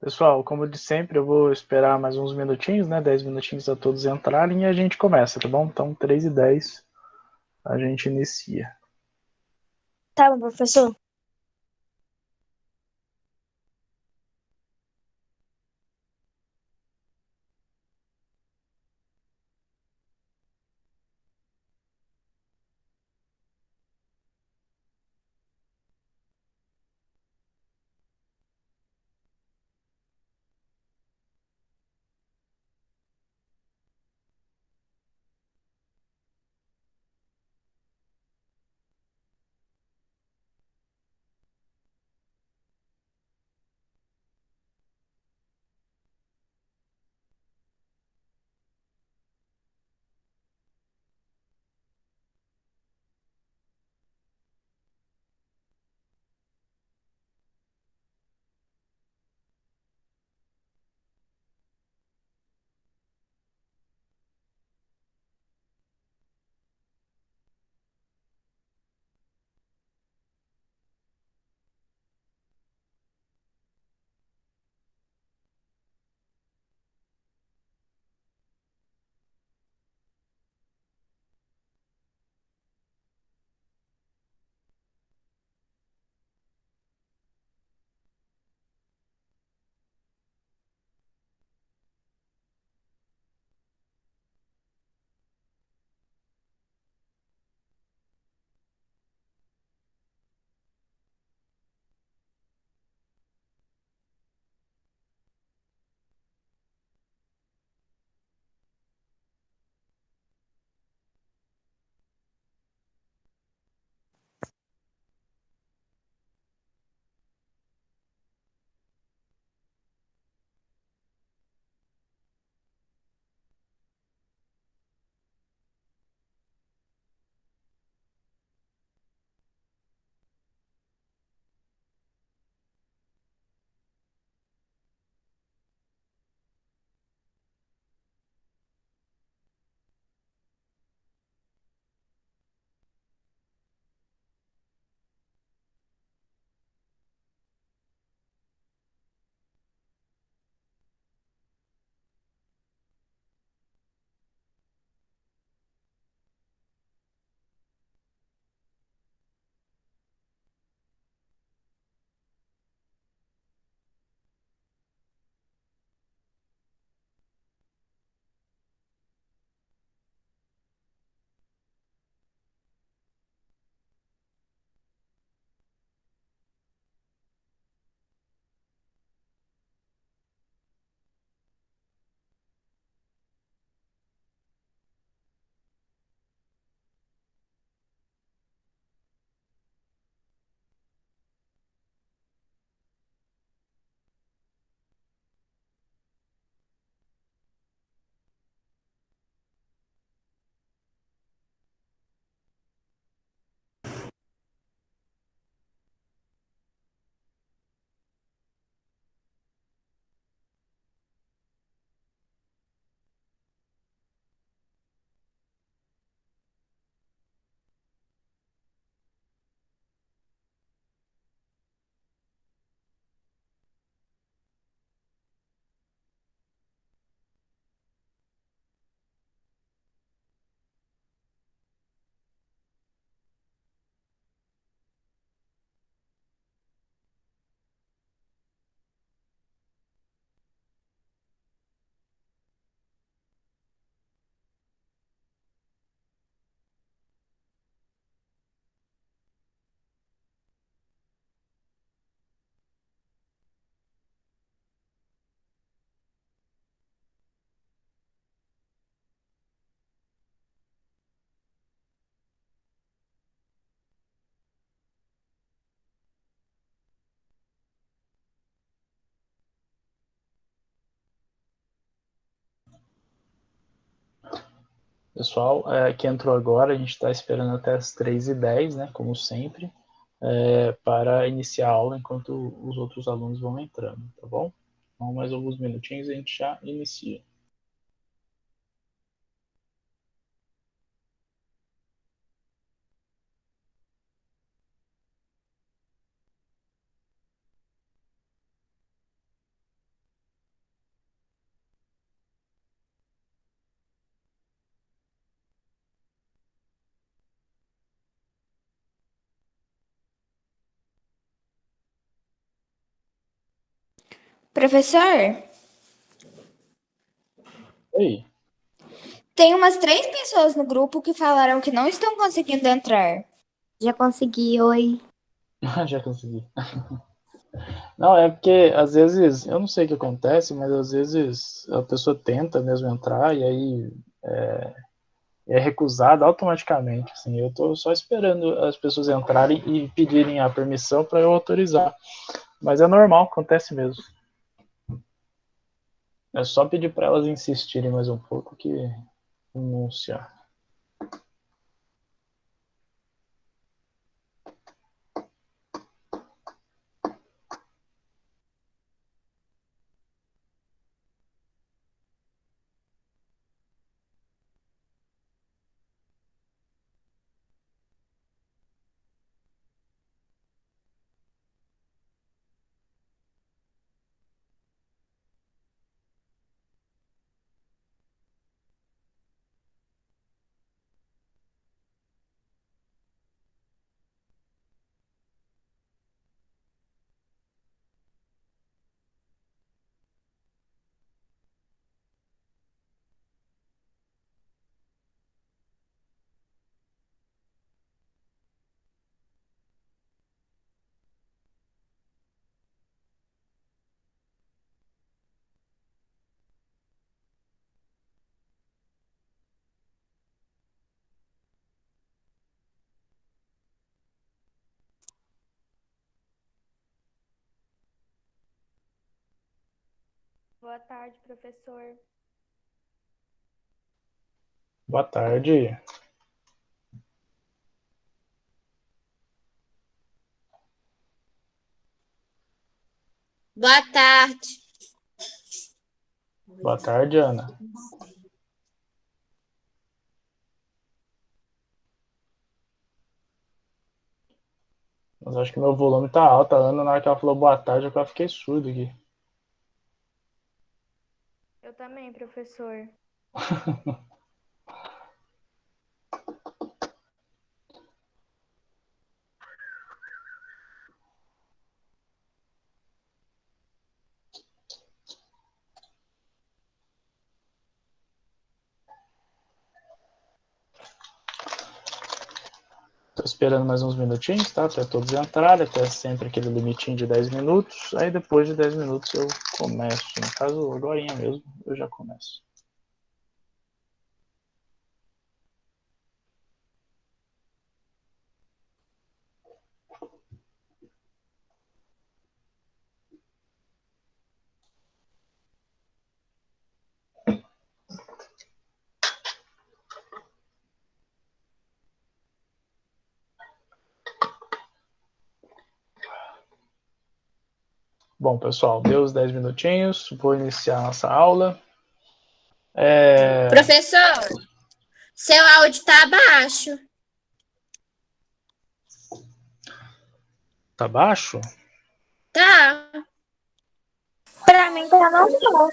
Pessoal, como de sempre, eu vou esperar mais uns minutinhos, né? 10 minutinhos a todos entrarem e a gente começa, tá bom? Então, 3h10 a gente inicia. Tá bom, professor. Pessoal, que entrou agora, a gente está esperando até as 3h10, né? Como sempre, para iniciar a aula enquanto os outros alunos vão entrando, tá bom? Então, mais alguns minutinhos e a gente já inicia. Professor, Oi. tem umas 3 pessoas no grupo que falaram que não estão conseguindo entrar. Já consegui, oi. Já consegui. Não, é porque às vezes, eu não sei o que acontece, mas às vezes a pessoa tenta mesmo entrar e aí é recusada automaticamente. Assim, eu estou só esperando as pessoas entrarem e pedirem a permissão para eu autorizar. Mas é normal, acontece mesmo. É só pedir para elas insistirem mais um pouco que anunciar. Boa tarde, professor. Boa tarde. Boa tarde. Boa tarde, Ana. Mas acho que meu volume tá alto. A Ana, na hora que ela falou boa tarde, eu fiquei surdo aqui. Eu também, professor. Tô esperando mais uns minutinhos, tá? Até todos entrarem, até sempre aquele limitinho de 10 minutos. Aí depois de 10 minutos eu começo. No caso, agora mesmo, eu já começo. Bom, pessoal, deu os 10 minutinhos. Vou iniciar a nossa aula. Professor, seu áudio tá baixo. Tá baixo? Tá. Pra mim tá normal.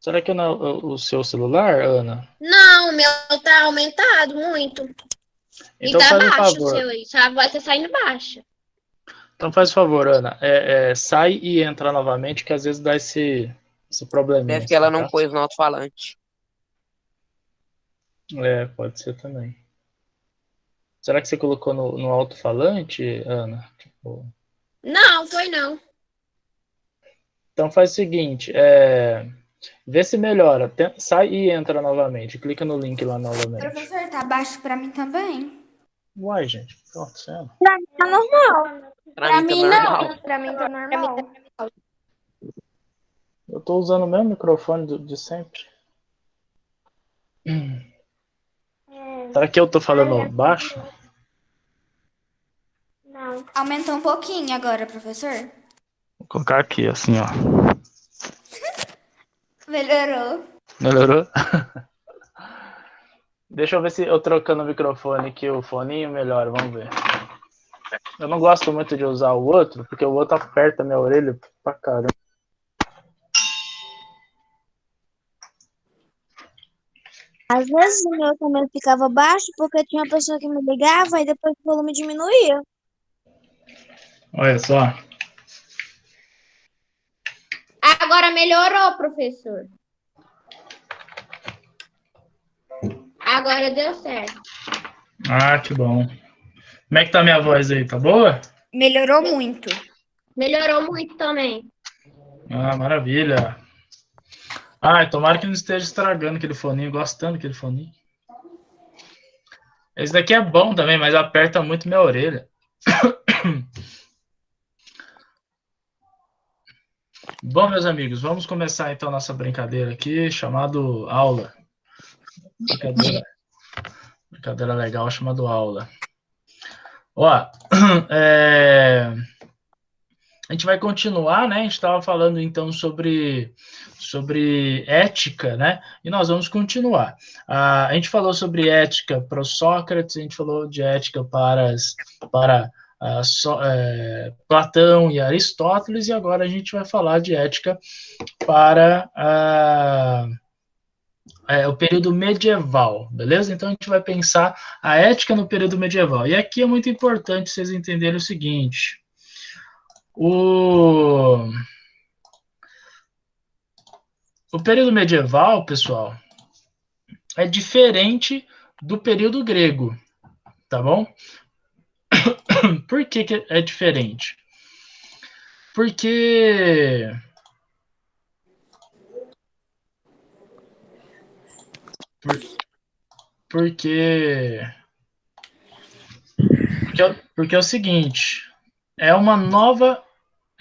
Será que o seu celular, Ana? Não, o meu tá aumentado muito. E Então tá faz um baixo o favor. seu aí. Sua voz tá saindo baixa. Então faz um favor, Ana. Sai e entra novamente, que às vezes dá esse probleminha. Deve que ela Assim, não tá? pôs no alto-falante. Pode ser também. Será que você colocou no alto-falante, Ana? Tipo... Não, foi não. Então faz o seguinte, vê se melhora. Sai e entra novamente. Clica no link lá novamente. Professor, tá baixo pra mim também. Uai, gente, o que tá acontecendo? Pra mim tá normal. Pra mim tá normal. Pra mim tá normal. Eu tô usando o mesmo microfone de sempre. Será que eu tô falando baixo? Não. Aumentou um pouquinho agora, professor. Vou colocar aqui, assim, ó. Melhorou. Melhorou? Deixa eu ver se eu trocando o microfone aqui, o foninho melhora, vamos ver. Eu não gosto muito de usar o outro, porque o outro aperta minha orelha pra caramba. Às vezes o meu também ficava baixo porque tinha uma pessoa que me ligava e depois o volume diminuía. Olha só. Agora melhorou, professor. Agora deu certo. Ah, que bom. Como é que tá a minha voz aí? Tá boa? Melhorou muito. Melhorou muito também. Ah, maravilha. Ah, tomara que não esteja estragando aquele foninho, gostando daquele foninho. Esse daqui é bom também, mas aperta muito minha orelha. Bom, meus amigos, vamos começar então nossa brincadeira aqui, chamado aula. Brincadeira legal, chamado aula. Ó, a gente vai continuar, né? A gente estava falando então sobre ética, né? E nós vamos continuar. A gente falou sobre ética para Sócrates, a gente falou de ética para Platão e Aristóteles, e agora a gente vai falar de ética para o período medieval, beleza? Então a gente vai pensar a ética no período medieval. E aqui é muito importante vocês entenderem o seguinte. O período medieval, pessoal, é diferente do período grego, tá bom? Por que é diferente? Porque é o seguinte, é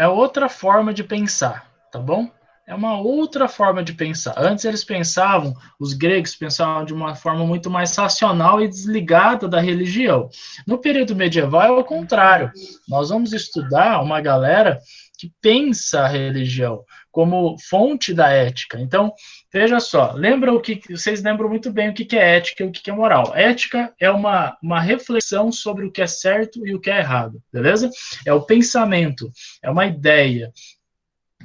outra forma de pensar, tá bom? É uma outra forma de pensar. Antes os gregos pensavam de uma forma muito mais racional e desligada da religião. No período medieval é o contrário. Nós vamos estudar uma galera que pensa a religião como fonte da ética. Então, veja só, vocês lembram muito bem o que é ética e o que é moral. Ética é uma reflexão sobre o que é certo e o que é errado, beleza? É o pensamento, é uma ideia.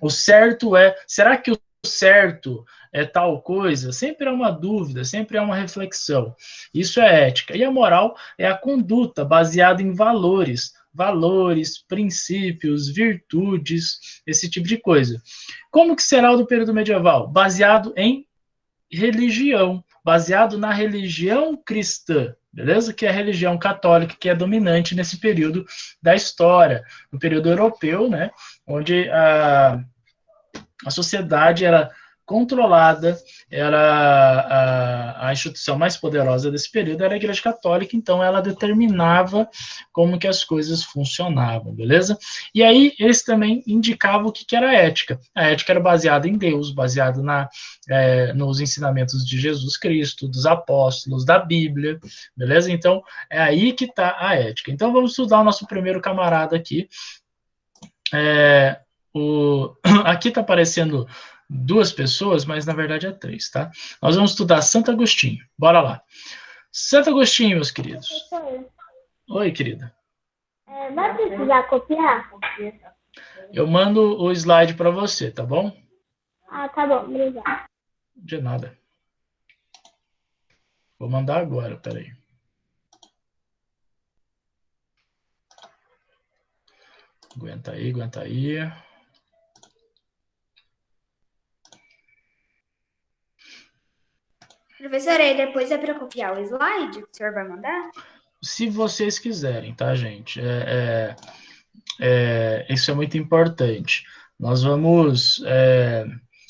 O certo será que o certo é tal coisa? Sempre é uma dúvida, sempre é uma reflexão. Isso é ética. E a moral é a conduta baseada em valores, princípios, virtudes, esse tipo de coisa. Como que será o do período medieval? Baseado em religião, baseado na religião cristã, beleza? Que é a religião católica que é dominante nesse período da história, no período europeu, né? Onde a sociedade era controlada, era a instituição mais poderosa desse período era a Igreja Católica, então ela determinava como que as coisas funcionavam, beleza? E aí eles também indicavam o que era a ética. A ética era baseada em Deus, baseada nos ensinamentos de Jesus Cristo, dos apóstolos, da Bíblia, beleza? Então é aí que está a ética. Então vamos estudar o nosso primeiro camarada aqui. Aqui está aparecendo 2 pessoas, mas na verdade é 3, tá? Nós vamos estudar Santo Agostinho. Bora lá. Santo Agostinho, meus queridos. Oi, querida. Vai precisar copiar? Eu mando o slide para você, tá bom? Ah, tá bom, obrigada. De nada. Vou mandar agora, peraí. Aguenta aí. Professora, e depois é para copiar o slide que o senhor vai mandar? Se vocês quiserem, tá, gente? Isso é muito importante. Nós vamos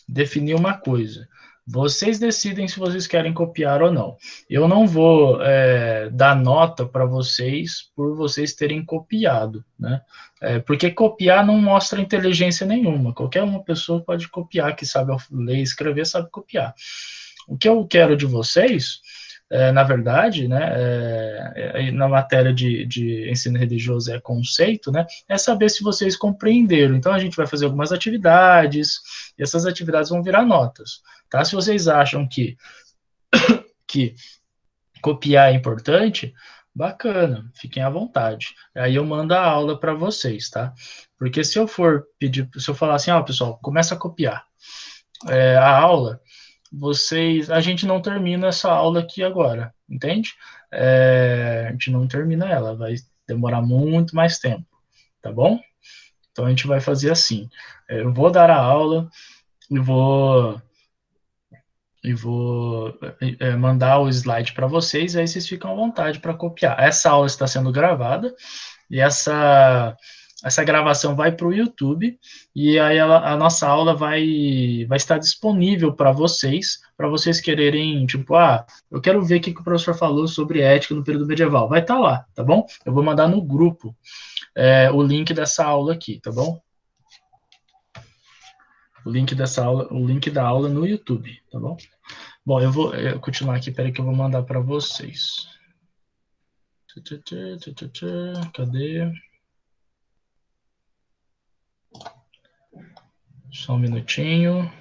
definir uma coisa. Vocês decidem se vocês querem copiar ou não. Eu não vou dar nota para vocês por vocês terem copiado, né? Porque copiar não mostra inteligência nenhuma. Qualquer uma pessoa pode copiar, que sabe ler e escrever, sabe copiar. O que eu quero de vocês, na verdade, né, na matéria de ensino religioso é conceito, né, é saber se vocês compreenderam. Então, a gente vai fazer algumas atividades, e essas atividades vão virar notas. Tá? Se vocês acham que copiar é importante, bacana, fiquem à vontade. Aí eu mando a aula para vocês, tá? Porque se eu falar assim, pessoal, começa a copiar a aula, a gente não termina essa aula aqui agora, entende? A gente não termina ela, vai demorar muito mais tempo, tá bom? Então a gente vai fazer assim, eu vou dar a aula, mandar o slide para vocês, aí vocês ficam à vontade para copiar. Essa aula está sendo gravada, e essa gravação vai para o YouTube, e aí a nossa aula vai estar disponível para vocês quererem, tipo, eu quero ver o que o professor falou sobre ética no período medieval. Vai estar lá, tá bom? Eu vou mandar no grupo o link dessa aula aqui, tá bom? O link da aula no YouTube, tá bom? Bom, eu vou continuar aqui, peraí que eu vou mandar para vocês. Cadê? Só um minutinho.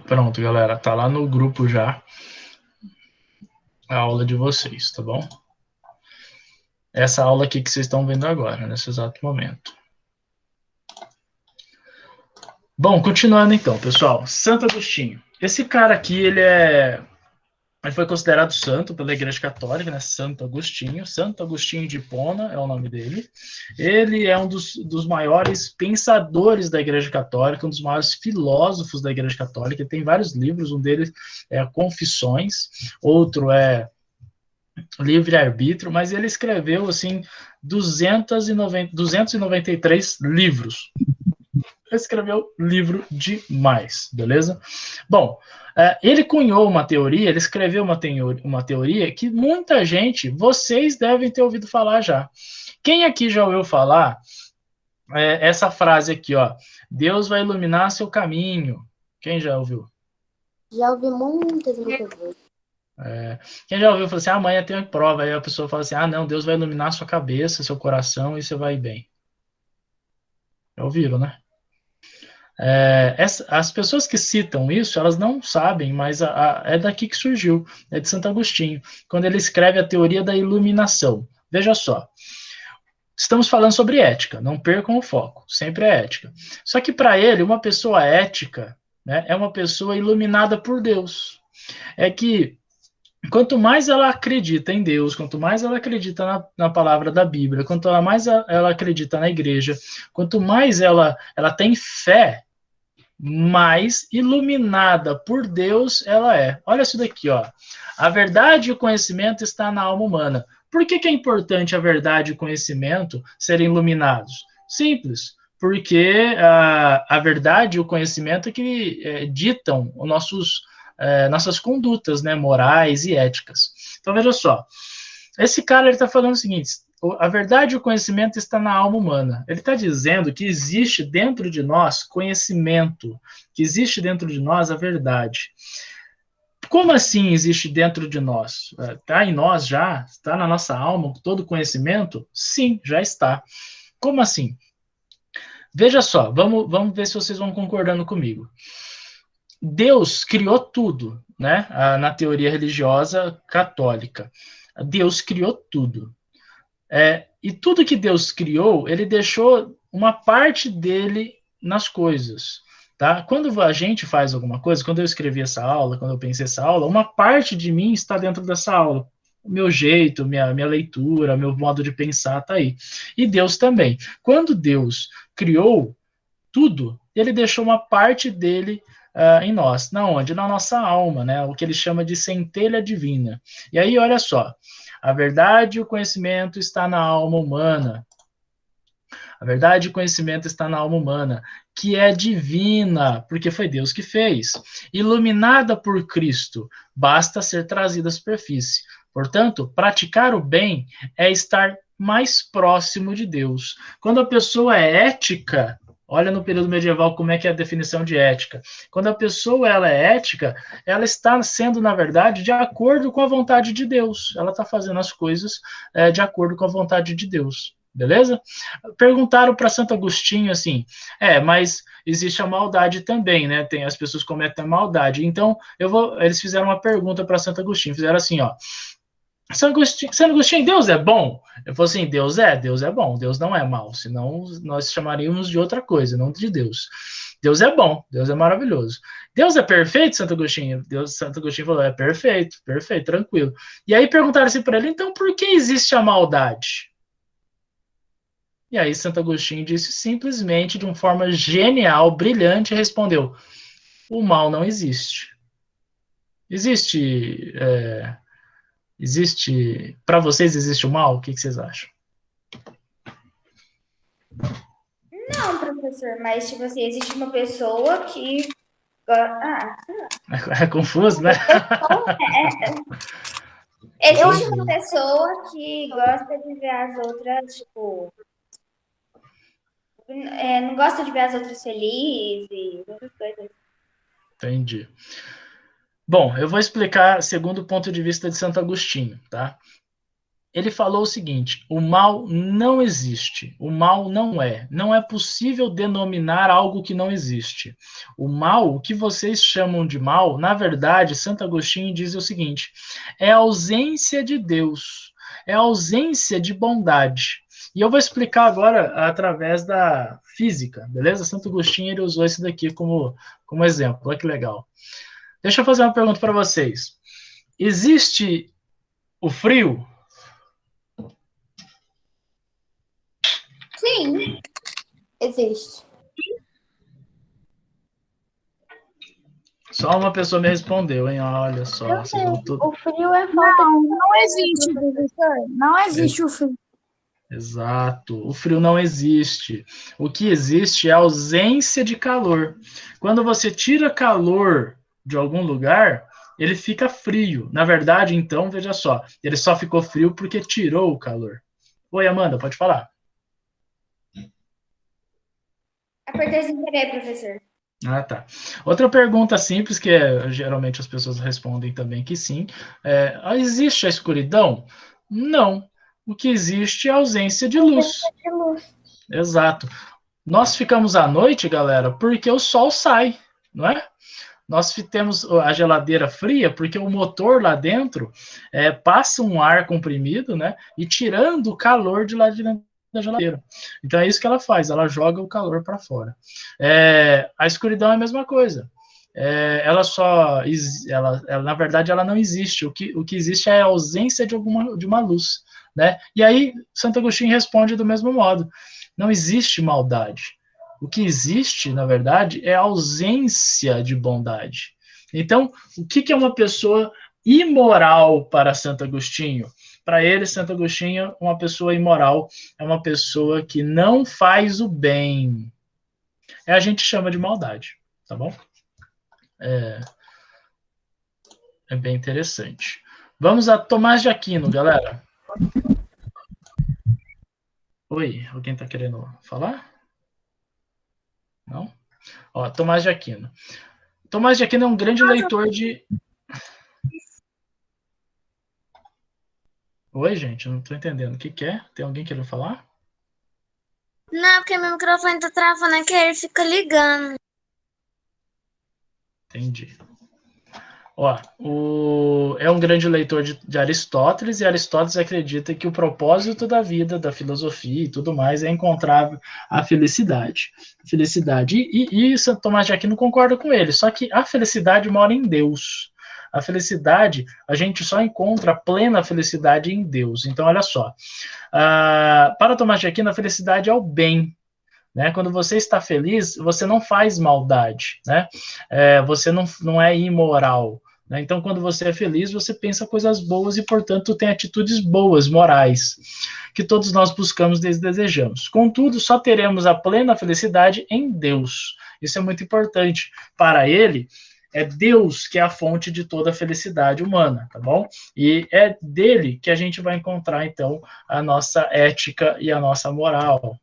Pronto, galera, tá lá no grupo já a aula de vocês, tá bom? Essa aula aqui que vocês estão vendo agora, nesse exato momento. Bom, continuando então, pessoal. Santo Agostinho. Esse cara aqui, ele foi considerado santo pela Igreja Católica, né? Santo Agostinho. Santo Agostinho de Hipona é o nome dele. Ele é um dos maiores pensadores da Igreja Católica, um dos maiores filósofos da Igreja Católica. Ele tem vários livros, um deles é Confissões, outro é Livre-Arbítrio, mas ele escreveu, assim, 293 livros. Ele escreveu livro demais, beleza? Bom, ele cunhou uma teoria, ele escreveu uma teoria que muita gente, vocês devem ter ouvido falar já. Quem aqui já ouviu falar essa frase aqui, ó? Deus vai iluminar seu caminho. Quem já ouviu? Já ouvi muitas vezes. Quem já ouviu, falou assim, amanhã tem uma prova, aí a pessoa fala assim, não, Deus vai iluminar sua cabeça, seu coração, e você vai bem. Já ouviram, né? As pessoas que citam isso, elas não sabem, mas é daqui que surgiu, é de Santo Agostinho, quando ele escreve a teoria da iluminação. Veja só, estamos falando sobre ética, não percam o foco, sempre é ética. Só que para ele, uma pessoa ética, né, é uma pessoa iluminada por Deus. É que quanto mais ela acredita em Deus, quanto mais ela acredita na palavra da Bíblia, quanto mais ela acredita na igreja, quanto mais ela tem fé, mais iluminada por Deus ela é. Olha isso daqui, ó. A verdade e o conhecimento está na alma humana. Por que é importante a verdade e o conhecimento serem iluminados? Simples, porque a verdade e o conhecimento é que ditam nossas condutas, né, morais e éticas. Então, veja só. Esse cara está falando o seguinte, a verdade e o conhecimento está na alma humana. Ele está dizendo que existe dentro de nós conhecimento, que existe dentro de nós a verdade. Como assim existe dentro de nós? Está em nós já? Está na nossa alma todo o conhecimento? Sim, já está. Como assim? Veja só, vamos ver se vocês vão concordando comigo. Deus criou tudo, né? Na teoria religiosa católica. Deus criou tudo. E tudo que Deus criou, ele deixou uma parte dele nas coisas. Tá? Quando a gente faz alguma coisa, quando eu escrevi essa aula, quando eu pensei essa aula, uma parte de mim está dentro dessa aula. O meu jeito, minha leitura, meu modo de pensar está aí. E Deus também. Quando Deus criou tudo, ele deixou uma parte dele em nós. Na onde? Na nossa alma, né? O que ele chama de centelha divina. E aí, olha só. A verdade e o conhecimento está na alma humana. A verdade e o conhecimento está na alma humana, que é divina, porque foi Deus que fez. Iluminada por Cristo, basta ser trazida à superfície. Portanto, praticar o bem é estar mais próximo de Deus. Quando a pessoa é ética, olha no período medieval como é que é a definição de ética. Quando a pessoa ela é ética, ela está sendo, na verdade, de acordo com a vontade de Deus. Ela está fazendo as coisas de acordo com a vontade de Deus. Beleza? Perguntaram para Santo Agostinho assim, mas existe a maldade também, né? As pessoas cometem a maldade. Então, eles fizeram uma pergunta para Santo Agostinho, fizeram assim, ó. Santo Agostinho, Deus é bom? Eu falei assim, Deus é bom, Deus não é mal, senão nós chamaríamos de outra coisa, não de Deus. Deus é bom, Deus é maravilhoso. Deus é perfeito, Santo Agostinho? Santo Agostinho falou, é perfeito, perfeito, tranquilo. E aí perguntaram assim para ele, então por que existe a maldade? E aí Santo Agostinho disse simplesmente, de uma forma genial, brilhante, respondeu, o mal não existe. Para vocês existe o mal? O que vocês acham? Não, professor, mas tipo assim, existe uma pessoa que. Ah, É confuso, né? existe uma pessoa que gosta de ver as outras, tipo. Não gosta de ver as outras felizes, outras coisas. Entendi. Bom, eu vou explicar segundo o ponto de vista de Santo Agostinho, tá? Ele falou o seguinte, o mal não existe, o mal não é possível denominar algo que não existe. O mal, o que vocês chamam de mal, na verdade, Santo Agostinho diz o seguinte, é a ausência de Deus, é a ausência de bondade. E eu vou explicar agora através da física, beleza? Santo Agostinho ele usou esse daqui como exemplo, olha que legal. Deixa eu fazer uma pergunta para vocês. Existe o frio? Sim. Existe. Só uma pessoa me respondeu, hein? Olha só. O frio é falta Não existe, professor. Não existe o frio. Exato. O frio não existe. O que existe é a ausência de calor. Quando você tira calor de algum lugar, ele fica frio. Na verdade, então, veja só, ele só ficou frio porque tirou o calor. Oi, Amanda, pode falar. Apertei sem querer, professor. Ah, tá. Outra pergunta simples, que geralmente as pessoas respondem também que sim. Existe a escuridão? Não. O que existe é a ausência de luz. Exato. Nós ficamos à noite, galera, porque o sol sai, não é? Nós temos a geladeira fria porque o motor lá dentro passa um ar comprimido, né? E tirando o calor de lá de dentro da geladeira. Então é isso que ela faz, ela joga o calor para fora. A escuridão é a mesma coisa. Na verdade, ela não existe. O que existe é a ausência de uma luz, né? E aí Santo Agostinho responde do mesmo modo. Não existe maldade. O que existe, na verdade, é a ausência de bondade. Então, o que é uma pessoa imoral para Santo Agostinho? Para ele, Santo Agostinho, uma pessoa imoral é uma pessoa que não faz o bem. A gente chama de maldade, tá bom? É bem interessante. Vamos a Tomás de Aquino, galera. Oi, alguém está querendo falar? Não? Ó, Tomás de Aquino. Tomás de Aquino é um grande leitor de... Oi, gente, eu não estou entendendo. O que é? Tem alguém querendo falar? Não, porque meu microfone tá travando aqui, ele fica ligando. Entendi. Ó, é um grande leitor de Aristóteles, e Aristóteles acredita que o propósito da vida, da filosofia e tudo mais é encontrar a felicidade. E Santo Tomás de Aquino concorda com ele, só que a felicidade mora em Deus. A felicidade, a gente só encontra a plena felicidade em Deus. Então, olha só. Para Tomás de Aquino, a felicidade é o bem. Né? Quando você está feliz, você não faz maldade, né? Você não é imoral. Né? Então, quando você é feliz, você pensa coisas boas e, portanto, tem atitudes boas, morais, que todos nós buscamos e desejamos. Contudo, só teremos a plena felicidade em Deus. Isso é muito importante. Para ele, é Deus que é a fonte de toda a felicidade humana, tá bom? E é dele que a gente vai encontrar, então, a nossa ética e a nossa moral.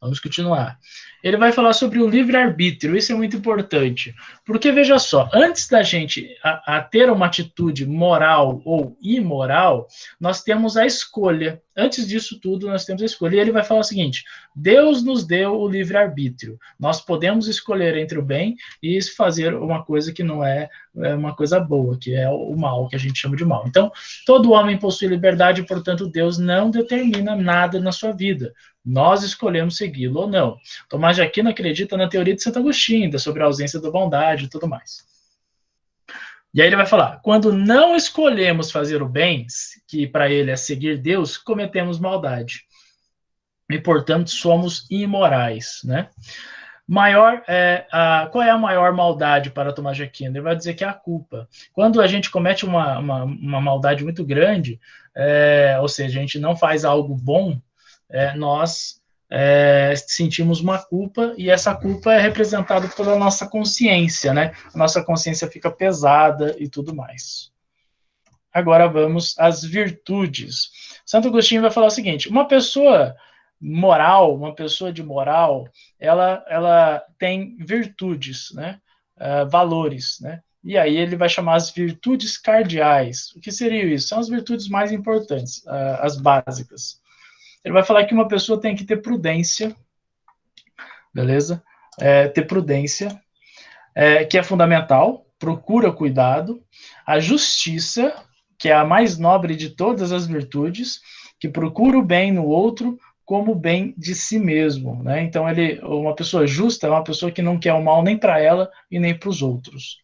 Vamos continuar. Ele vai falar sobre o livre-arbítrio, isso é muito importante, porque veja só, antes da gente a ter uma atitude moral ou imoral, nós temos a escolha. Antes disso tudo, nós temos a escolha. E ele vai falar o seguinte: Deus nos deu o livre-arbítrio. Nós podemos escolher entre o bem e fazer uma coisa que não é uma coisa boa, que é o mal, que a gente chama de mal. Então, todo homem possui liberdade, portanto, Deus não determina nada na sua vida. Nós escolhemos segui-lo ou não. Tomás de Aquino acredita na teoria de Santo Agostinho, sobre a ausência da bondade e tudo mais. E aí ele vai falar: quando não escolhemos fazer o bem, que para ele é seguir Deus, cometemos maldade. E, portanto, somos imorais, né? Qual é a maior maldade para Tomás de Aquino? Ele vai dizer que é a culpa. Quando a gente comete uma maldade muito grande, ou seja, a gente não faz algo bom, nós sentimos uma culpa, e essa culpa é representada pela nossa consciência, né? A nossa consciência fica pesada e tudo mais. Agora vamos às virtudes. Santo Agostinho vai falar o seguinte: uma pessoa moral, uma pessoa de moral, ela tem virtudes, né? Valores, né? E aí ele vai chamar as virtudes cardeais. O que seria isso? São as virtudes mais importantes, as básicas. Ele vai falar que uma pessoa tem que ter prudência, beleza? Ter prudência, que é fundamental, procura cuidado, a justiça, que é a mais nobre de todas as virtudes, que procura o bem no outro como o bem de si mesmo, né? Então, uma pessoa justa é uma pessoa que não quer o mal nem para ela e nem para os outros.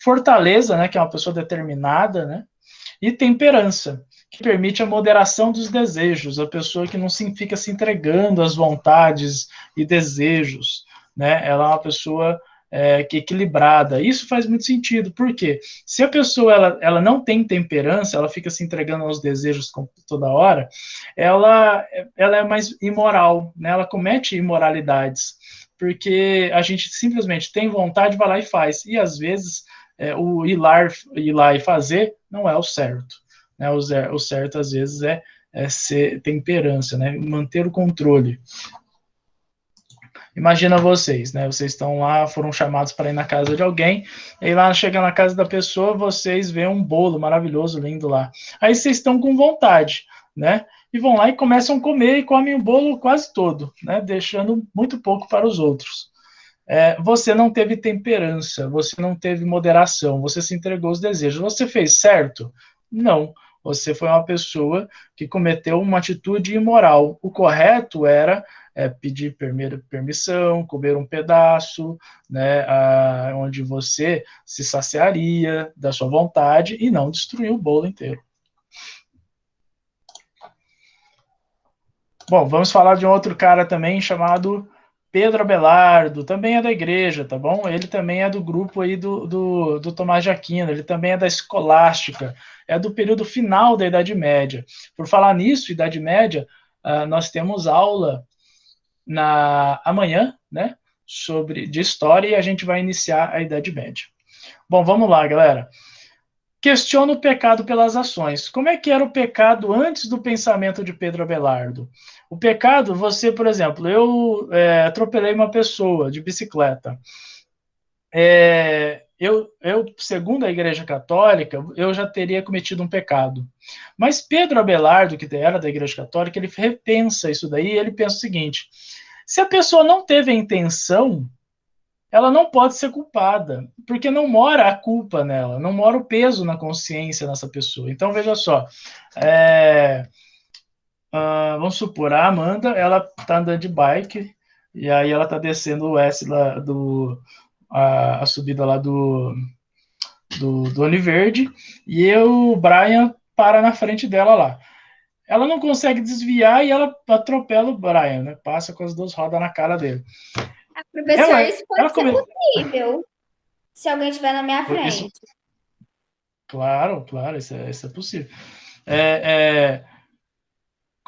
Fortaleza, né, que é uma pessoa determinada, né? E temperança, que permite a moderação dos desejos, a pessoa que não fica se entregando às vontades e desejos, né? Ela é uma pessoa que é equilibrada. Isso faz muito sentido, porque se a pessoa ela não tem temperança, ela fica se entregando aos desejos toda hora, ela é mais imoral, né? Ela comete imoralidades, porque a gente simplesmente tem vontade, vai lá e faz, e às vezes o ir lá e fazer não é o certo. Né? O certo, às vezes, é ser temperança, né? Manter o controle. Imagina vocês, né? Vocês estão lá, foram chamados para ir na casa de alguém, e aí lá, chega na casa da pessoa, vocês veem um bolo maravilhoso, lindo lá. Aí vocês estão com vontade, né? E vão lá e começam a comer e comem o bolo quase todo, né? Deixando muito pouco para os outros. Você não teve temperança, você não teve moderação, você se entregou aos desejos. Você fez certo? Não. Você foi uma pessoa que cometeu uma atitude imoral. O correto era pedir permissão, comer um pedaço, né, onde você se saciaria da sua vontade e não destruir o bolo inteiro. Bom, vamos falar de um outro cara também chamado Pedro Abelardo, também é da igreja, tá bom? Ele também é do grupo aí do Tomás de Aquino, ele também é da escolástica, é do período final da Idade Média. Por falar nisso, Idade Média, nós temos aula amanhã, né, de história, e a gente vai iniciar a Idade Média. Bom, vamos lá, galera. Questiona o pecado pelas ações. Como é que era o pecado antes do pensamento de Pedro Abelardo? O pecado, você, por exemplo, eu atropelei uma pessoa de bicicleta. Segundo a Igreja Católica, eu já teria cometido um pecado. Mas Pedro Abelardo, que era da Igreja Católica, ele repensa isso daí, e ele pensa o seguinte: se a pessoa não teve a intenção, ela não pode ser culpada, porque não mora a culpa nela, não mora o peso na consciência dessa pessoa. Então, veja só, vamos supor, a Amanda, ela está andando de bike, e aí ela está descendo o S lá a subida lá do Olho Verde, e o Brian para na frente dela lá. Ela não consegue desviar e ela atropela o Brian, né? Passa com as duas rodas na cara dele. Professor, isso pode ser possível, se alguém estiver na minha frente. Claro, isso é possível.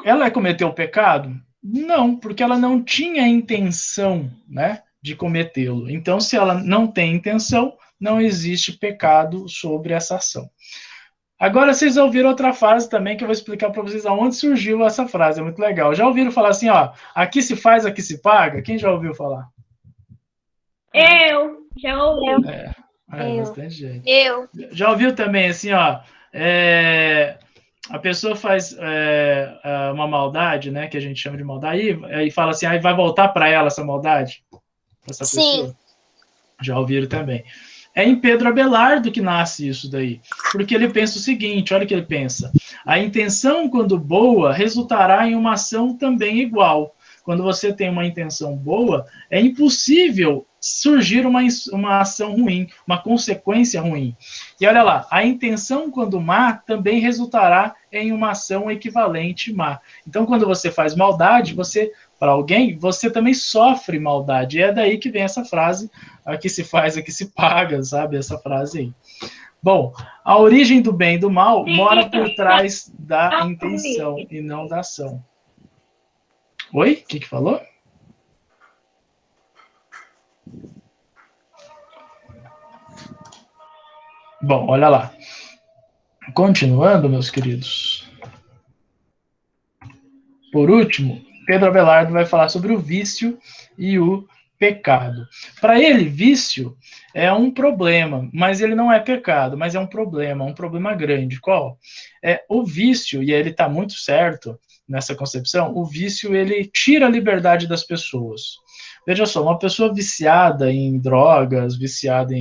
Ela cometeu o pecado? Não, porque ela não tinha a intenção, né, de cometê-lo. Então, se ela não tem intenção, não existe pecado sobre essa ação. Agora vocês ouviram outra frase também que eu vou explicar para vocês aonde surgiu essa frase, é muito legal. Já ouviram falar assim, ó, aqui se faz, aqui se paga? Quem já ouviu falar? Eu já ouvi. Bastante gente. Eu. Já ouviu também assim, ó, a pessoa faz uma maldade, né, que a gente chama de maldade, aí fala assim, aí vai voltar para ela essa maldade? Essa pessoa? Sim. Já ouviram também. É em Pedro Abelardo que nasce isso daí, porque ele pensa o seguinte, olha o que ele pensa, a intenção, quando boa, resultará em uma ação também igual. Quando você tem uma intenção boa, é impossível surgir uma ação ruim, uma consequência ruim. E olha lá, a intenção, quando má, também resultará em uma ação equivalente má. Então, quando você faz maldade, para alguém, você também sofre maldade. E é daí que vem essa frase, aqui se faz, aqui se paga, sabe? Essa frase aí. Bom, a origem do bem e do mal mora por trás da intenção e não da ação. Oi? O que falou? Bom, olha lá. Continuando, meus queridos. Por último, Pedro Abelardo vai falar sobre o vício e o pecado. Para ele, vício é um problema, mas ele não é pecado, mas é um problema grande. Qual? O vício, e ele está muito certo nessa concepção, o vício ele tira a liberdade das pessoas. Veja só, uma pessoa viciada em drogas, viciada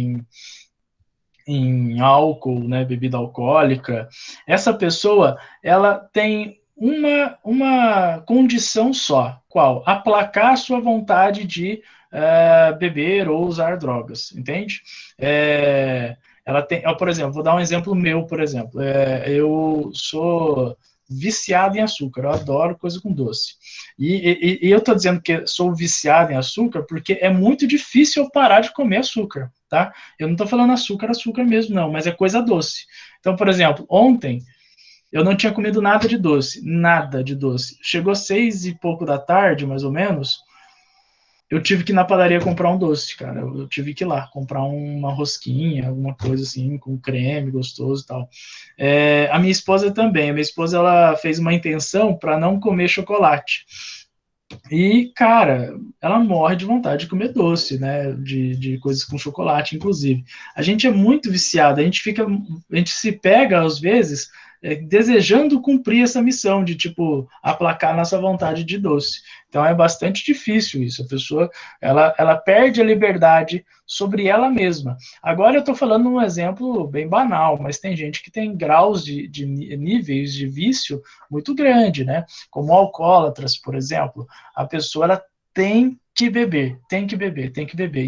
em álcool, né, bebida alcoólica, essa pessoa, ela tem uma condição só. Qual? Aplacar a sua vontade de beber ou usar drogas, entende? Ela tem, por exemplo, vou dar um exemplo meu, por exemplo. Eu sou viciado em açúcar, eu adoro coisa com doce. E eu estou dizendo que sou viciado em açúcar porque é muito difícil eu parar de comer açúcar, tá? Eu não estou falando açúcar mesmo, não, mas é coisa doce. Então, por exemplo, ontem eu não tinha comido nada de doce. Chegou 6 e pouco da tarde, mais ou menos, eu tive que ir na padaria comprar um doce, cara. Eu tive que ir lá comprar uma rosquinha, alguma coisa assim, com creme gostoso e tal. A minha esposa também. A minha esposa, ela fez uma intenção para não comer chocolate. E, cara, ela morre de vontade de comer doce, né? De coisas com chocolate, inclusive. A gente é muito viciado, a gente se pega, às vezes, desejando cumprir essa missão de, tipo, aplacar nossa vontade de doce. Então é bastante difícil isso. A pessoa, ela perde a liberdade sobre ela mesma. Agora eu estou falando um exemplo bem banal, mas tem gente que tem graus de níveis de vício muito grande, né? Como alcoólatras, por exemplo. A pessoa, ela tem que beber.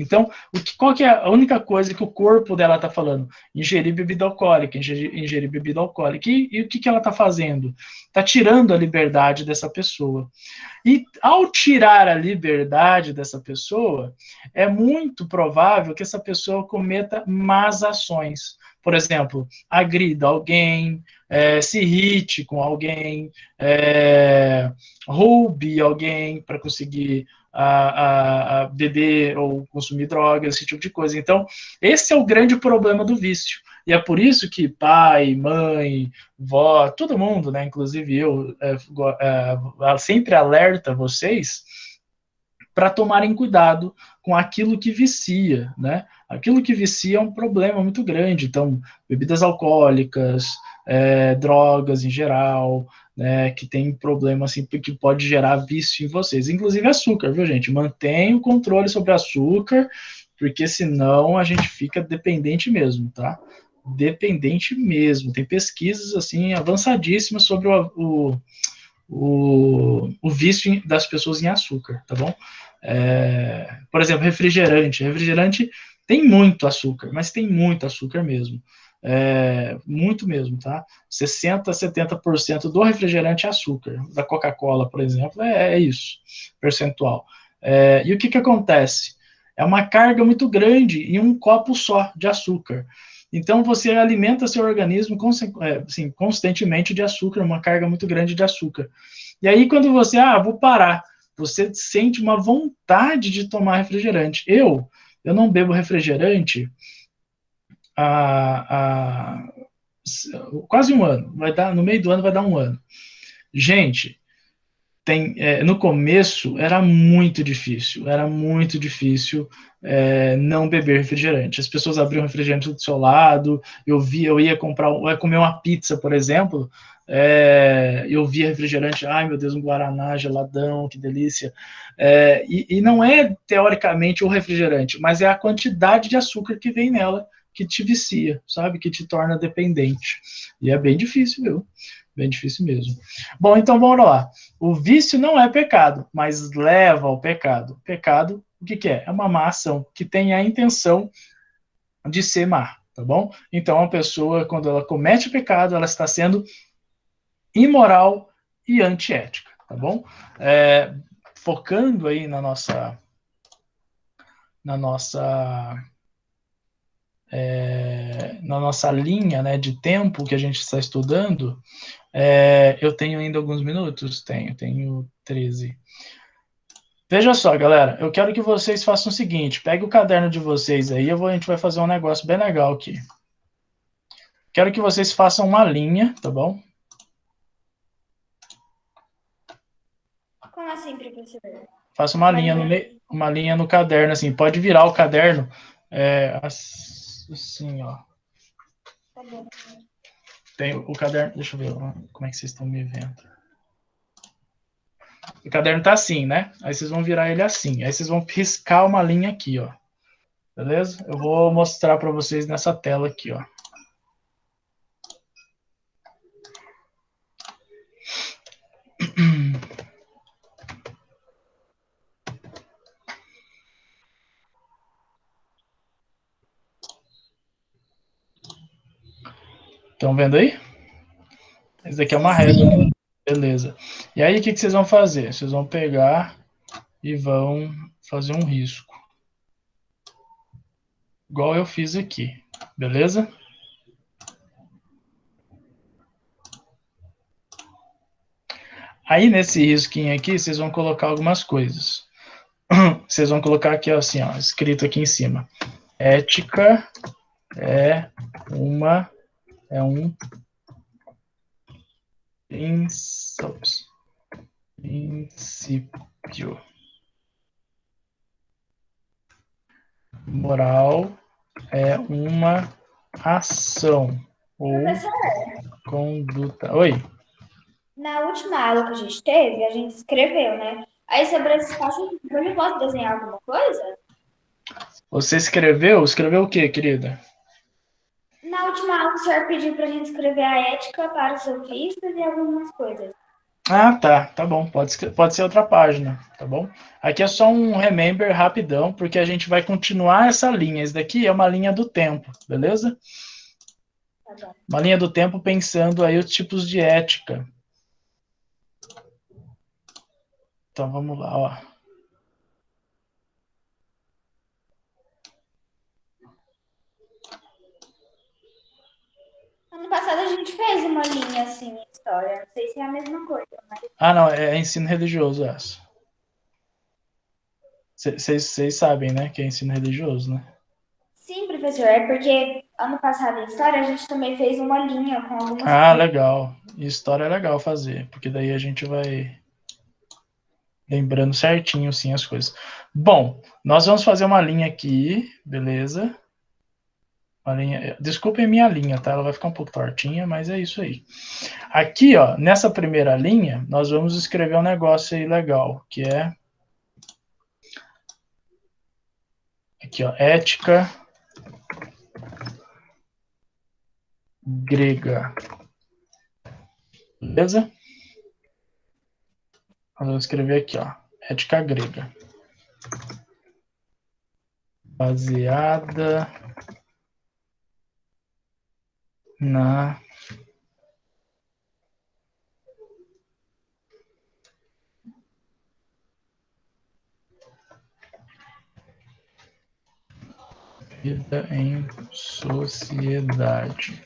Então, qual que é a única coisa que o corpo dela está falando? Ingerir bebida alcoólica. E o que ela está fazendo? Está tirando a liberdade dessa pessoa. E ao tirar a liberdade dessa pessoa, é muito provável que essa pessoa cometa más ações. Por exemplo, agrida alguém, se irrite com alguém, roube alguém para conseguir a beber ou consumir drogas, esse tipo de coisa. Então, esse é o grande problema do vício. E é por isso que pai, mãe, vó, todo mundo, né, inclusive eu, sempre alerta vocês para tomarem cuidado com aquilo que vicia, né? Aquilo que vicia é um problema muito grande. Então, bebidas alcoólicas, drogas em geral, né, que tem problema assim, que pode gerar vício em vocês. Inclusive açúcar, viu, gente? Mantenha o controle sobre açúcar, porque senão a gente fica dependente mesmo, tá? Dependente mesmo. Tem pesquisas assim avançadíssimas sobre o vício das pessoas em açúcar, tá bom? Por exemplo, refrigerante. Refrigerante tem muito açúcar, mas tem muito açúcar mesmo. Muito mesmo, tá? 60% a 70% do refrigerante é açúcar. Da Coca-Cola, por exemplo, é isso, percentual. E o que acontece? É uma carga muito grande em um copo só de açúcar. Então, você alimenta seu organismo assim, constantemente de açúcar, uma carga muito grande de açúcar. E aí, quando você, vou parar, você sente uma vontade de tomar refrigerante. Eu não bebo refrigerante há quase um ano. Vai dar, no meio do ano vai dar um ano. Gente, no começo era muito difícil não beber refrigerante. As pessoas abriam refrigerante do seu lado, eu ia comer uma pizza, por exemplo, eu via refrigerante, ai meu Deus, um Guaraná geladão, que delícia. E não é teoricamente o refrigerante, mas é a quantidade de açúcar que vem nela que te vicia, sabe? Que te torna dependente. E é bem difícil, viu? Bem difícil mesmo. Bom, então vamos lá. O vício não é pecado, mas leva ao pecado. Pecado, o que é? É uma má ação que tem a intenção de ser má, tá bom? Então, a pessoa, quando ela comete pecado, ela está sendo imoral e antiética, tá bom? Focando aí na nossa linha, né, de tempo que a gente está estudando, eu tenho ainda alguns minutos? Tenho 13. Veja só, galera, eu quero que vocês façam o seguinte, pegue o caderno de vocês aí, a gente vai fazer um negócio bem legal aqui. Quero que vocês façam uma linha, tá bom? Como assim, professor? Faça uma linha no caderno, assim, pode virar o caderno, assim, ó. Tá bom. Tem o caderno, deixa eu ver como é que vocês estão me vendo. O caderno tá assim, né? Aí vocês vão virar ele assim. Aí vocês vão riscar uma linha aqui, ó. Beleza? Eu vou mostrar para vocês nessa tela aqui, ó. Estão vendo aí? Esse daqui é uma régua. Beleza. E aí, o que vocês vão fazer? Vocês vão pegar e vão fazer um risco. Igual eu fiz aqui. Beleza? Aí, nesse risquinho aqui, vocês vão colocar algumas coisas. Vocês vão colocar aqui, assim, ó, escrito aqui em cima. Ética é um princípio. Moral é uma ação ou Professor, conduta. Oi? na última aula que a gente teve, a gente escreveu, né? Aí sobre esse espaço, eu não posso desenhar alguma coisa? Você escreveu? Escreveu o quê, querida? Na última aula, o senhor pediu pra gente escrever a ética para os sofistas e algumas coisas. Ah, tá bom. Pode ser outra página, tá bom? Aqui é só um remember rapidão, porque a gente vai continuar essa linha. Esse daqui é uma linha do tempo, beleza? Tá bom. Uma linha do tempo pensando aí os tipos de ética. Então, vamos lá, ó. Ano passado a gente fez uma linha assim em história. Não sei se é a mesma coisa, mas. Ah, não, é ensino religioso essa. Vocês sabem, né, que é ensino religioso, né? Sim, professor, é porque ano passado em história a gente também fez uma linha com algumas Ah, coisas. legal. História é legal fazer, porque daí a gente vai lembrando certinho, sim, as coisas. Bom, nós vamos fazer uma linha aqui, beleza? Uma linha, desculpem minha linha, tá? Ela vai ficar um pouco tortinha, mas é isso aí. Aqui, ó, nessa primeira linha, nós vamos escrever um negócio aí legal, que é aqui, ó, ética grega. Beleza? Nós vamos escrever aqui, ó, ética grega. Baseada na vida em sociedade.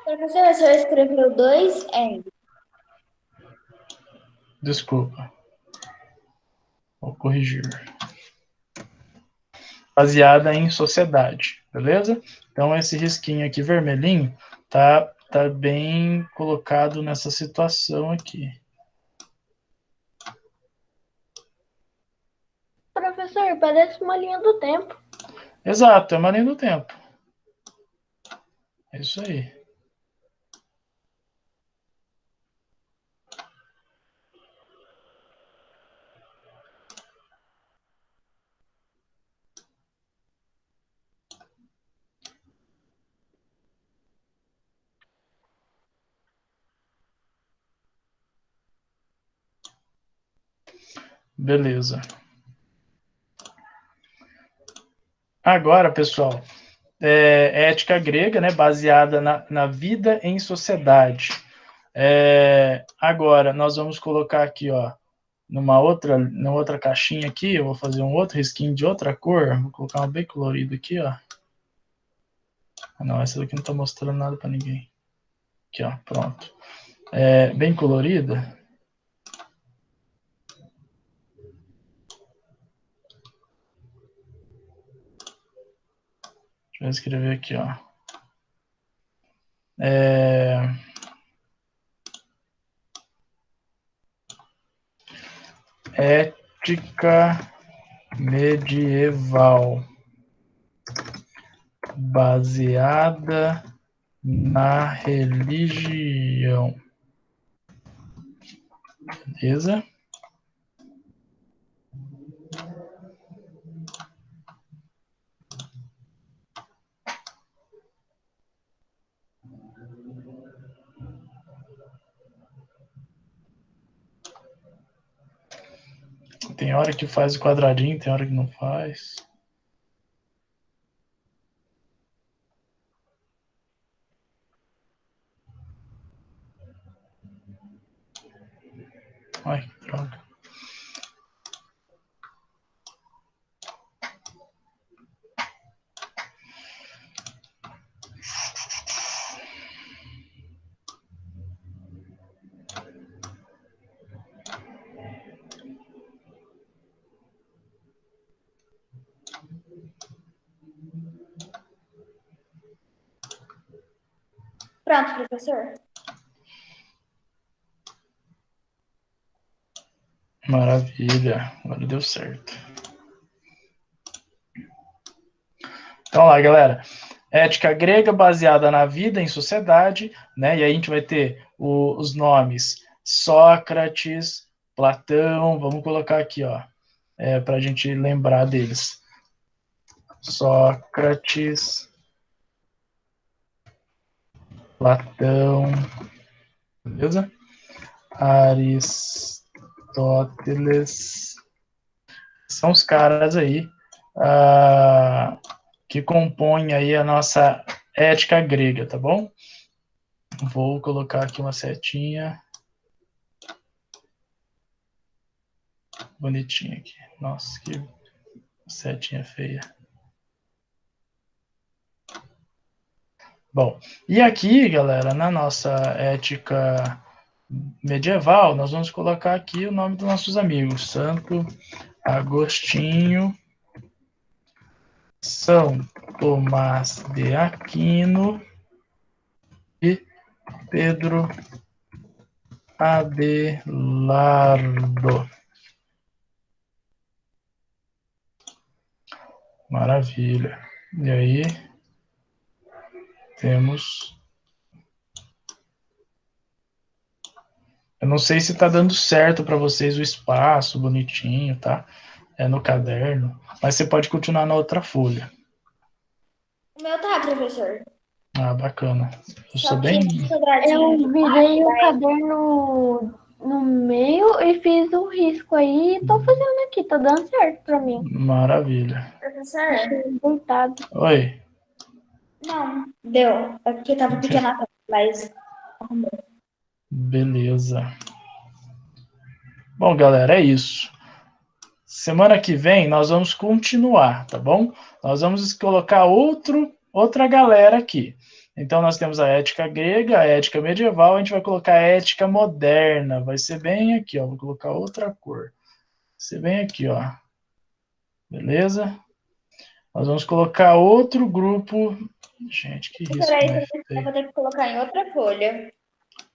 Professor, o senhor escreveu 2 N. Desculpa. Vou corrigir. baseada em sociedade, beleza? Então, esse risquinho aqui vermelhinho tá bem colocado nessa situação aqui. Professor, parece uma linha do tempo. Exato, é uma linha do tempo. É isso aí. Beleza. Agora, pessoal, ética grega, né, baseada na vida em sociedade. Agora, nós vamos colocar aqui, ó, numa outra caixinha aqui, eu vou fazer um outro risquinho de outra cor, vou colocar uma bem colorida aqui, ó. Ah, não, essa daqui não tá mostrando nada para ninguém. Aqui, ó, pronto. Bem colorida. Deixa eu escrever aqui, ó. Ética medieval baseada na religião. Beleza? Tem hora que faz o quadradinho, tem hora que não faz. Ai, que droga. Pronto, professor. Maravilha, agora deu certo. Então lá, galera. Ética grega baseada na vida em sociedade, né? E aí a gente vai ter os nomes Sócrates, Platão, vamos colocar aqui, ó, para a gente lembrar deles. Sócrates, Platão, beleza? Aristóteles, são os caras aí que compõem aí a nossa ética grega, tá bom? Vou colocar aqui uma setinha bonitinha aqui. Nossa, que setinha feia. Bom, e aqui, galera, na nossa ética medieval, nós vamos colocar aqui o nome dos nossos amigos. Santo Agostinho, São Tomás de Aquino e Pedro Abelardo. Maravilha. E aí, temos... Eu não sei se está dando certo para vocês o espaço bonitinho, tá? No caderno. Mas você pode continuar na outra folha. O meu tá, professor. Ah, bacana. Eu Só sou que bem... esse quadradinho Eu virei o caderno no meio e fiz um risco aí e tô fazendo aqui, tá dando certo pra mim. Maravilha. Professor? Deitado. Oi. Não, deu. Aqui tava pequena, mas arrumou. Beleza. Bom, galera, é isso. Semana que vem nós vamos continuar, tá bom? Nós vamos colocar outra galera aqui. Então nós temos a ética grega, a ética medieval, a gente vai colocar a ética moderna. Vai ser bem aqui, ó. Vou colocar outra cor. Vai ser bem aqui, ó. Beleza? Nós vamos colocar outro grupo. Gente, que risco, Peraí, né? eu vou ter que colocar em outra folha.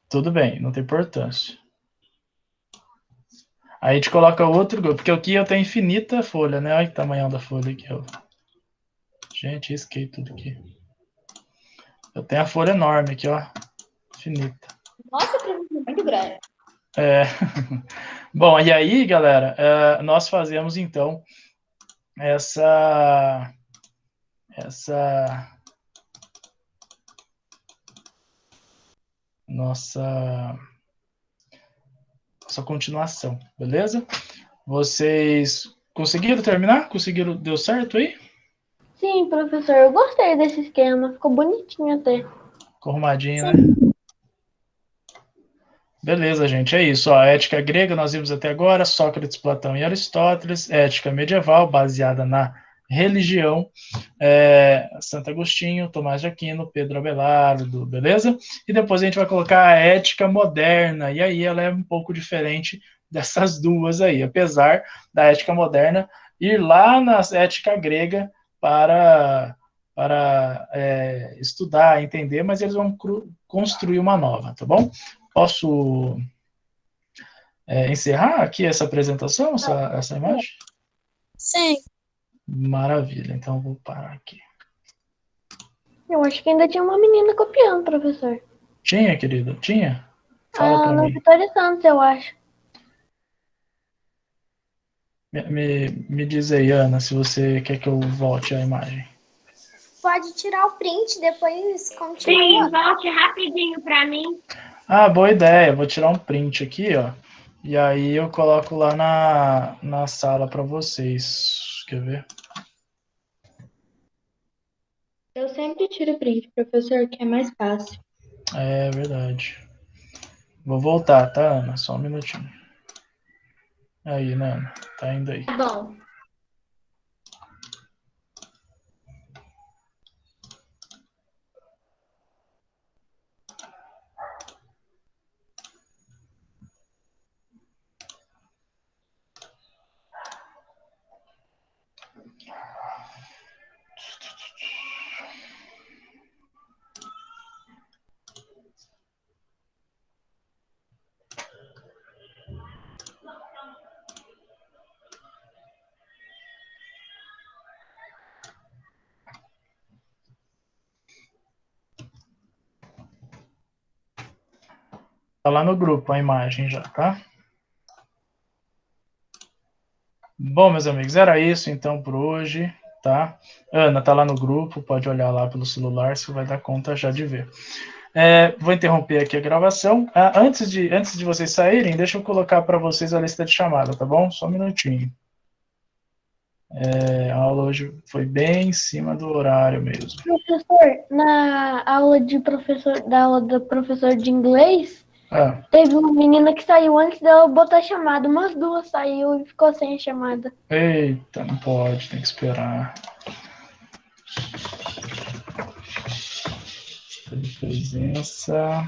Tudo bem, não tem importância. Aí a gente coloca outro grupo, porque aqui eu tenho infinita folha, né? Olha que tamanho da folha aqui. Ó. Gente, risquei tudo aqui. Eu tenho a folha enorme aqui, ó. Infinita. Nossa, é muito grande. É. Bom, e aí, galera, nós fazemos então essa nossa continuação, beleza? Vocês conseguiram terminar? Conseguiram? Deu certo aí? Sim, professor, eu gostei desse esquema. Ficou bonitinho até. Ficou arrumadinho, né? Beleza, gente, é isso. Ó, ética grega, nós vimos até agora, Sócrates, Platão e Aristóteles. Ética medieval, baseada na religião, Santo Agostinho, Tomás de Aquino, Pedro Abelardo, beleza? E depois a gente vai colocar a ética moderna, e aí ela é um pouco diferente dessas duas aí, apesar da ética moderna ir lá na ética grega para estudar, entender, mas eles vão construir uma nova, tá bom? Posso encerrar aqui essa apresentação, essa imagem? Sim. Maravilha, então eu vou parar aqui. Eu acho que ainda tinha uma menina copiando, professor. Tinha, querido? Tinha? Fala pra Ana mim. Vitória Santos, eu acho. Me diz aí, Ana, se você quer que eu volte a imagem. Pode tirar o print, depois Sim, continua. volte rapidinho pra mim. Ah, boa ideia. Vou tirar um print aqui, ó. E aí eu coloco lá na sala para vocês. Quer ver? Eu sempre tiro print, professor, que é mais fácil. É verdade. Vou voltar, tá, Ana? Só um minutinho. Aí, né, Ana? Tá indo aí. Bom. Tá lá no grupo a imagem já, tá? Bom, meus amigos, era isso então por hoje, tá? Ana tá lá no grupo, pode olhar lá pelo celular, você vai dar conta já de ver. Vou interromper aqui a gravação. Antes de vocês saírem, deixa eu colocar para vocês a lista de chamada, tá bom? Só um minutinho. A aula hoje foi bem em cima do horário mesmo. Professor, na aula da aula do professor de inglês, teve uma menina que saiu antes dela botar a chamada. Umas duas saiu e ficou sem a chamada. Eita, não pode, tem que esperar. Presença.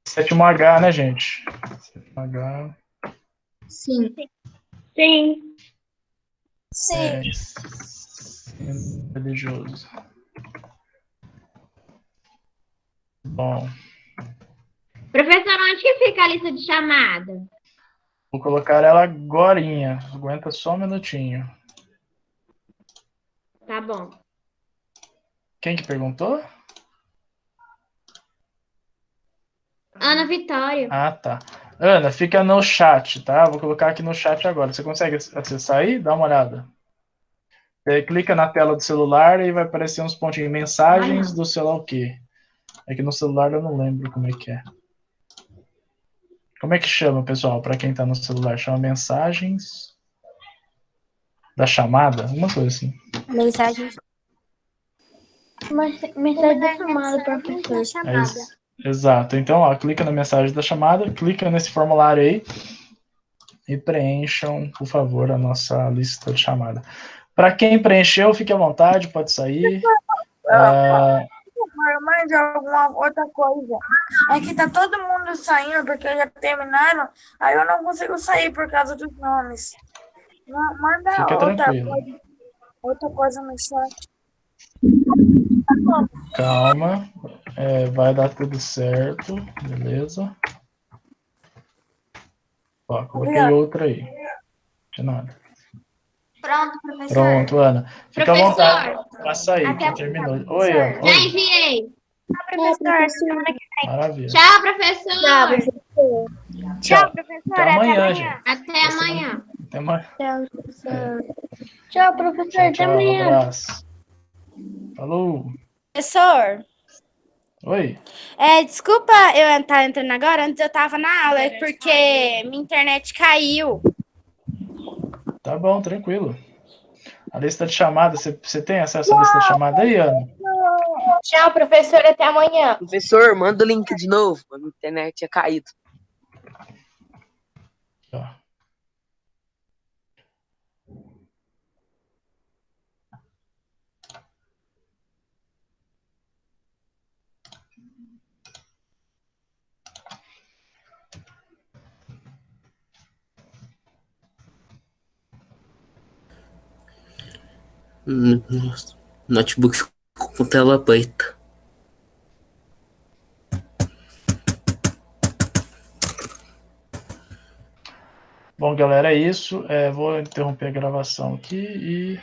Sétimo H, né, gente? Sétimo H. Sim. Sim. Sim. Religioso. Bom. Professor, onde que fica a lista de chamada? Vou colocar ela agorinha. Aguenta só um minutinho. Tá bom. Quem que perguntou? Ana Vitória. Ah, tá. Ana, fica no chat, tá? Vou colocar aqui no chat agora. Você consegue acessar aí? Dá uma olhada. Você clica na tela do celular e vai aparecer uns pontinhos. Mensagens do sei lá o quê. É que no celular eu não lembro como é que é. Como é que chama, pessoal? Para quem tá no celular, chama mensagens da chamada? Uma coisa assim. Mensagem Mensagem da chamada, professor. Exato. Então, ó, clica na mensagem da chamada, clica nesse formulário aí e preencham, por favor, a nossa lista de chamada. Para quem preencheu, fique à vontade, pode sair. de alguma outra coisa. É que tá todo mundo saindo porque já terminaram, aí eu não consigo sair por causa dos nomes. Manda Fica tranquilo. outra coisa no chat. Calma. Vai dar tudo certo. Beleza. Ó, coloquei outra aí. De nada. Pronto, professor. Pronto, Ana. Fica à Professor. vontade. Passa aí, Até que a terminou. próxima, Oi, Ana. professor. Já Oi. enviei. Professor. Maravilha. Tchau, professor. Tchau, professor. Tchau. professor. Até amanhã, gente. Até amanhã. Até amanhã. Tchau, professor. Tchau, professor. Tchau, Até tchau. Um amanhã. abraço. Falou. Professor, Oi. desculpa eu estar entrando agora, antes eu tava na aula, porque minha internet caiu. Tá bom, tranquilo. A lista de chamada, você tem acesso à lista de chamada aí, Ana? Tchau, professor, até amanhã. Professor, manda o link de novo. A minha internet tinha caído. Tá. Nossa, o notebook ficou com tela preta. Bom, galera, é isso. Vou interromper a gravação aqui e